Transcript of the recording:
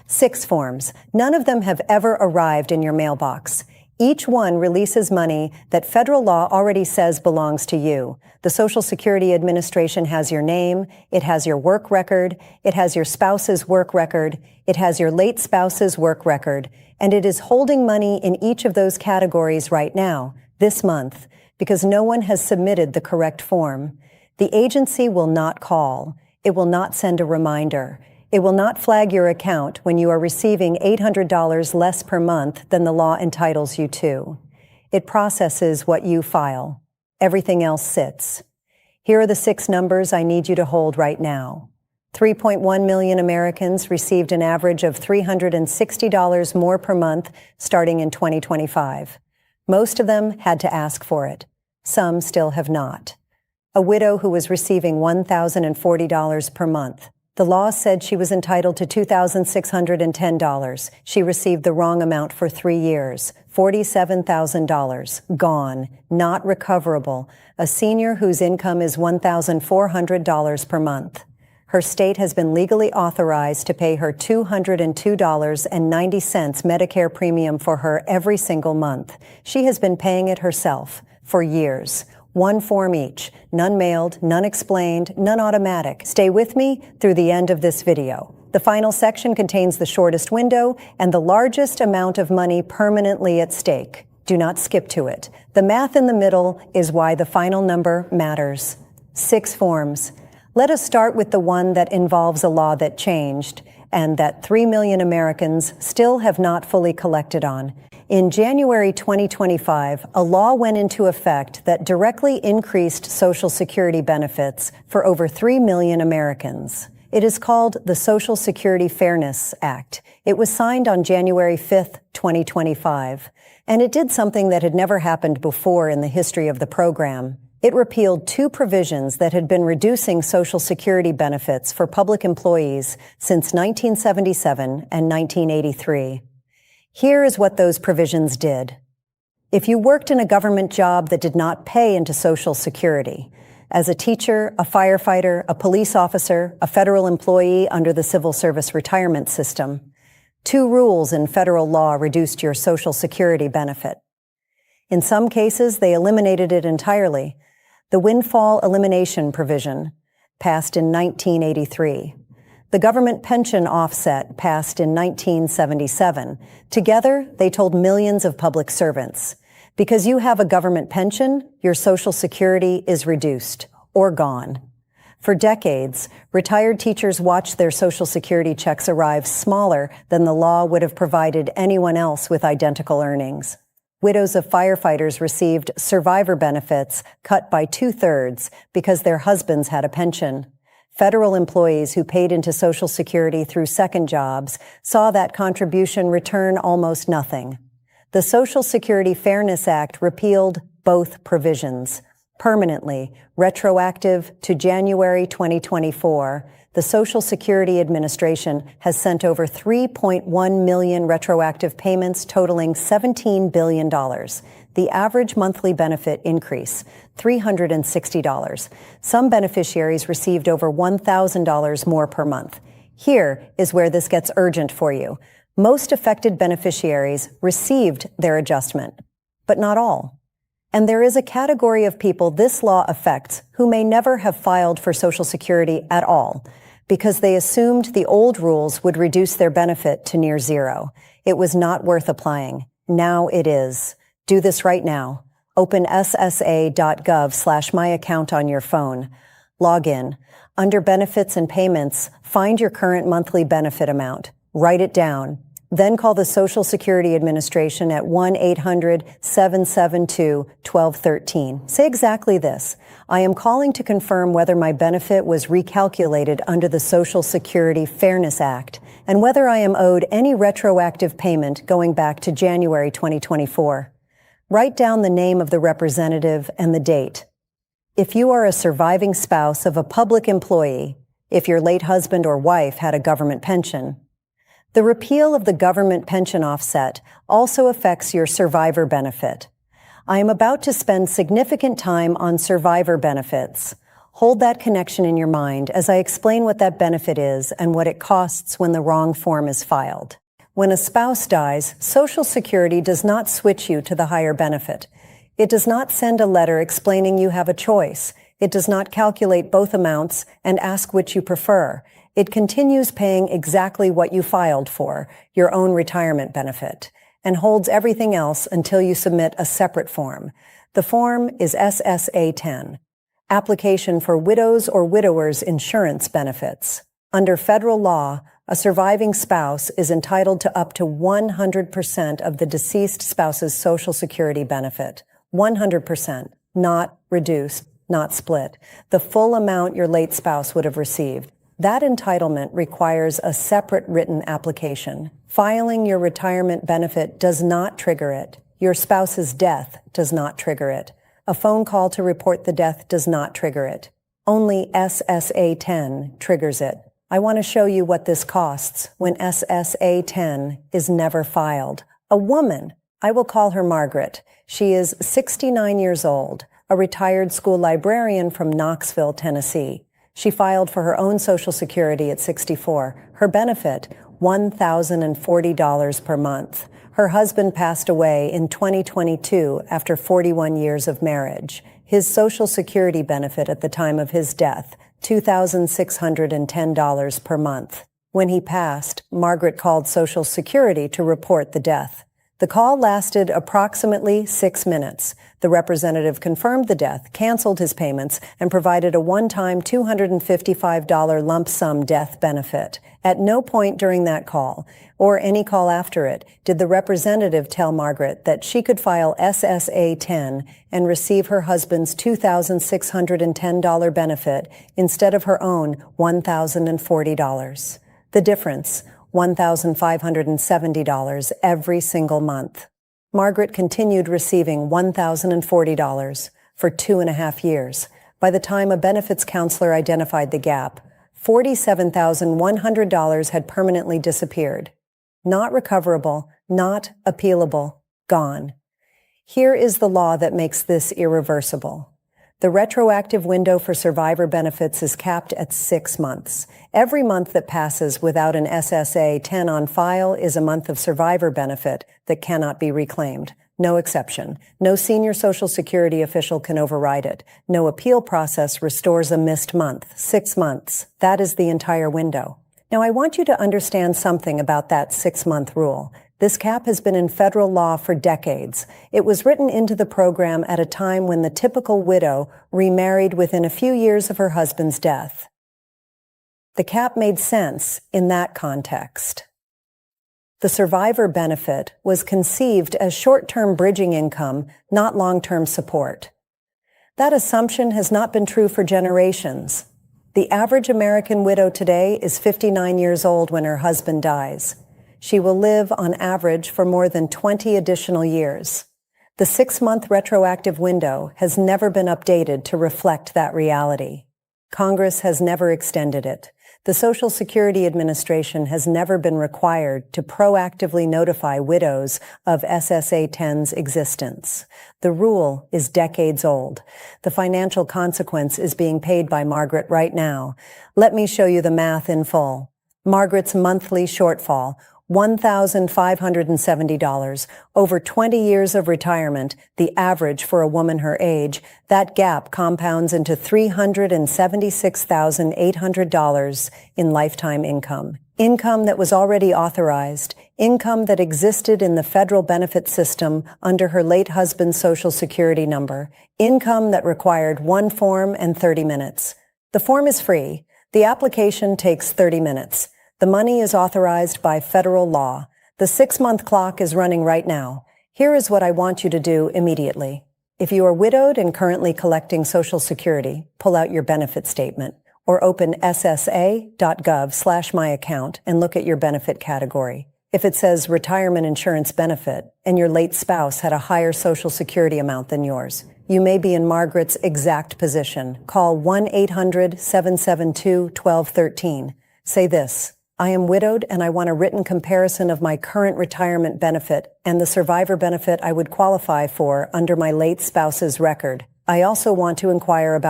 6 forms. None of them have ever arrived in your mailbox. Each one releases money that federal law already says belongs to you. The Social Security Administration has your name, it has your work record, it has your spouse's work record, it has your late spouse's work record, and it is holding money in each of those categories right now, this month, because no one has submitted the correct form. The agency will not call. It will not send a reminder. It will not flag your account when you are receiving $800 less per month than the law entitles you to. It processes what you file. Everything else sits. Here are the 6 numbers I need you to hold right now. 3.1 million Americans received an average of $360 more per month starting in 2025. Most of them had to ask for it. Some still have not. A widow who was receiving $1,040 per month. The law said she was entitled to $2,610. She received the wrong amount for 3 years. $47,000. Gone. Not recoverable. A senior whose income is $1,400 per month. Her state has been legally authorized to pay her $202.90 Medicare premium for her every single month. She has been paying it herself for years. 1 form each, none mailed, none explained, none automatic. Stay with me through the end of this video. The final section contains the shortest window and the largest amount of money permanently at stake. Do not skip to it. The math in the middle is why the final number matters. 6 forms. Let us start with the one that involves a law that changed and that 3 million Americans still have not fully collected on. In January 2025, a law went into effect that directly increased Social Security benefits for over 3 million Americans. It is called the Social Security Fairness Act. It was signed on January 5, 2025, and it did something that had never happened before in the history of the program. It repealed 2 provisions that had been reducing Social Security benefits for public employees since 1977 and 1983. Here is what those provisions did. If you worked in a government job that did not pay into Social Security, as a teacher, a firefighter, a police officer, a federal employee under the Civil Service Retirement System, 2 rules in federal law reduced your Social Security benefit. In some cases, they eliminated it entirely. The windfall elimination provision, passed in 1983. The government pension offset, passed in 1977. Together, they told millions of public servants, because you have a government pension, your Social Security is reduced or gone. For decades, retired teachers watched their Social Security checks arrive smaller than the law would have provided anyone else with identical earnings. Widows of firefighters received survivor benefits cut by 2/3 because their husbands had a pension. Federal employees who paid into Social Security through second jobs saw that contribution return almost nothing. The Social Security Fairness Act repealed both provisions. Permanently, retroactive to January 2024, the Social Security Administration has sent over 3.1 million retroactive payments totaling $17 billion. The average monthly benefit increase, $360. Some beneficiaries received over $1,000 more per month. Here is where this gets urgent for you. Most affected beneficiaries received their adjustment, but not all. And there is a category of people this law affects who may never have filed for Social Security at all because they assumed the old rules would reduce their benefit to near zero. It was not worth applying. Now it is. Do this right now. Open ssa.gov/myaccount on your phone. Log in. Under Benefits and Payments, find your current monthly benefit amount. Write it down. Then call the Social Security Administration at 1-800-772-1213. Say exactly this. I am calling to confirm whether my benefit was recalculated under the Social Security Fairness Act and whether I am owed any retroactive payment going back to January 2024. Write down the name of the representative and the date. If you are a surviving spouse of a public employee, if your late husband or wife had a government pension, the repeal of the government pension offset also affects your survivor benefit. I am about to spend significant time on survivor benefits. Hold that connection in your mind as I explain what that benefit is and what it costs when the wrong form is filed. When a spouse dies, Social Security does not switch you to the higher benefit. It does not send a letter explaining you have a choice. It does not calculate both amounts and ask which you prefer. It continues paying exactly what you filed for, your own retirement benefit, and holds everything else until you submit a separate form. The form is SSA 10. Application for Widows or Widowers Insurance Benefits. Under federal law, a surviving spouse is entitled to up to 100% of the deceased spouse's Social Security benefit. 100%, not reduced, not split. The full amount your late spouse would have received. That entitlement requires a separate written application. Filing your retirement benefit does not trigger it. Your spouse's death does not trigger it. A phone call to report the death does not trigger it. Only SSA 10 triggers it. I want to show you what this costs when SSA 10 is never filed. A woman, I will call her Margaret. She is 69 years old, a retired school librarian from Knoxville, Tennessee. She filed for her own Social Security at 64. Her benefit, $1,040 per month. Her husband passed away in 2022 after 41 years of marriage. His Social Security benefit at the time of his death, $2,610 per month. When he passed, Margaret called Social Security to report the death. The call lasted approximately 6 minutes. The representative confirmed the death, canceled his payments, and provided a one-time $255 lump sum death benefit. At no point during that call, or any call after it, did the representative tell Margaret that she could file SSA 10 and receive her husband's $2,610 benefit instead of her own $1,040. The difference, $1,570 every single month. Margaret continued receiving $1,040 for 2.5 years. By the time a benefits counselor identified the gap, $47,100 had permanently disappeared. Not recoverable, not appealable, gone. Here is the law that makes this irreversible. The retroactive window for survivor benefits is capped at 6 months. Every month that passes without an SSA 10 on file is a month of survivor benefit that cannot be reclaimed. No exception. No senior Social Security official can override it. No appeal process restores a missed month. 6 months. That is the entire window. Now, I want you to understand something about that 6-month rule. This cap has been in federal law for decades. It was written into the program at a time when the typical widow remarried within a few years of her husband's death. The cap made sense in that context. The survivor benefit was conceived as short-term bridging income, not long-term support. That assumption has not been true for generations. The average American widow today is 59 years old when her husband dies. She will live on average for more than 20 additional years. The 6-month retroactive window has never been updated to reflect that reality. Congress has never extended it. The Social Security Administration has never been required to proactively notify widows of SSA 10's existence. The rule is decades old. The financial consequence is being paid by Margaret right now. Let me show you the math in full. Margaret's monthly shortfall, $1,570. Over 20 years of retirement, the average for a woman her age, that gap compounds into $376,800 in lifetime income. Income that was already authorized, income that existed in the federal benefit system under her late husband's Social Security number, income that required one form and 30 minutes. The form is free. The application takes 30 minutes. The money is authorized by federal law. The 6-month clock is running right now. Here is what I want you to do immediately. If you are widowed and currently collecting Social Security, pull out your benefit statement or open ssa.gov/myaccount and look at your benefit category. If it says retirement insurance benefit and your late spouse had a higher Social Security amount than yours, you may be in Margaret's exact position. Call 1-800-772-1213. Say this: I am widowed and I want a written comparison of my current retirement benefit and the survivor benefit I would qualify for under my late spouse's record. I also want to inquire about